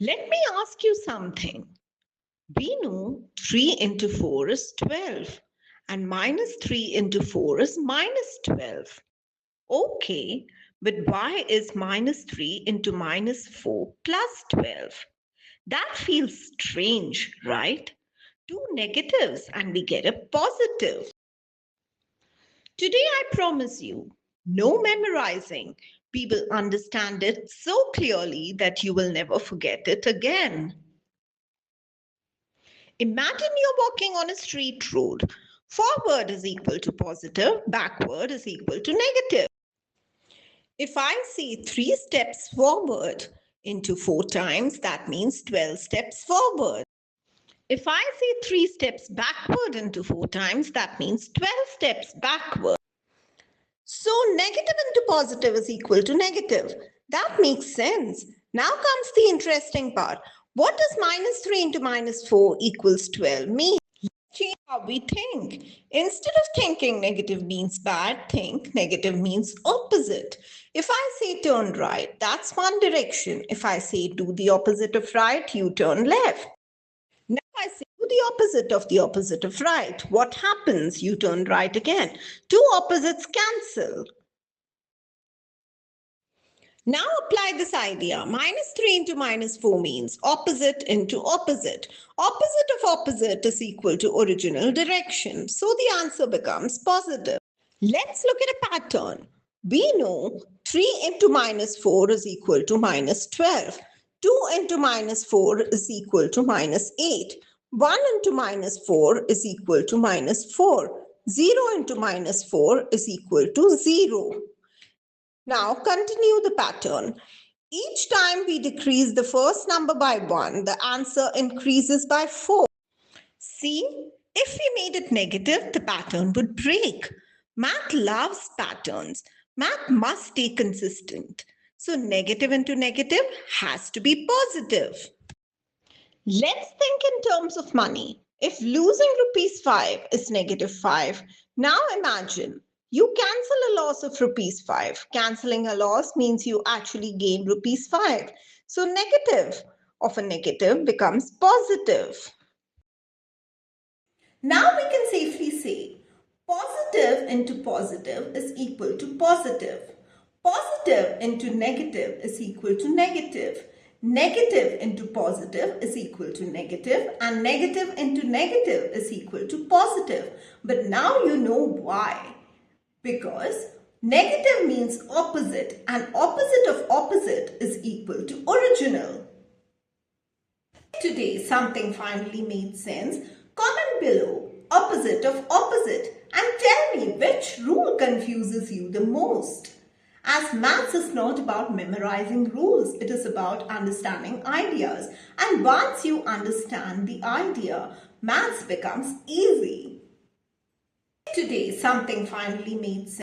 Let me ask you something. We know 3 into 4 is 12 and minus 3 into 4 is minus 12. Okay, but why is minus 3 into minus 4 plus 12? That feels strange, right? Two negatives and we get a positive. Today, I promise you, no memorizing. We will understand it so clearly that you will never forget it again. Imagine you're walking on a street road. Forward is equal to positive, backward is equal to negative. If I say 3 steps forward into 4 times, that means 12 steps forward. If I say 3 steps backward into 4 times, that means 12 steps backward. So negative into positive is equal to negative. That makes sense. Now comes the interesting part. What does minus 3 into minus 4 equals 12 mean? Change how we think. Instead of thinking negative means bad, think negative means opposite. If I say turn right, that's one direction. If I say do the opposite of right, you turn left. Now I say do the opposite of right. What happens? You turn right again. Two opposites cancel. Now apply this idea. Minus 3 into minus 4 means opposite into opposite. Opposite of opposite is equal to original direction. So the answer becomes positive. Let's look at a pattern. We know 3 into minus 4 is equal to minus 12. 2 into minus 4 is equal to minus 8. 1 into minus 4 is equal to minus 4. 0 into minus 4 is equal to 0. Now continue the pattern. Each time we decrease the first number by 1, the answer increases by 4. See, if we made it negative, the pattern would break. Math loves patterns. Math must stay consistent. So negative into negative has to be positive. Let's think in terms of money. If losing rupees 5 is negative 5, now imagine you cancel a loss of rupees 5. Cancelling a loss means you actually gain rupees 5. So negative of a negative becomes positive. Now we can safely say positive into positive is equal to positive. Positive into negative is equal to negative. Negative into positive is equal to negative, and negative into negative is equal to positive. But now you know why. Because negative means opposite, and opposite of opposite is equal to original. Today something finally made sense. Comment below opposite of opposite and tell me which rule confuses you the most. As maths is not about memorizing rules, it is about understanding ideas. And once you understand the idea, maths becomes easy. Today something finally made sense.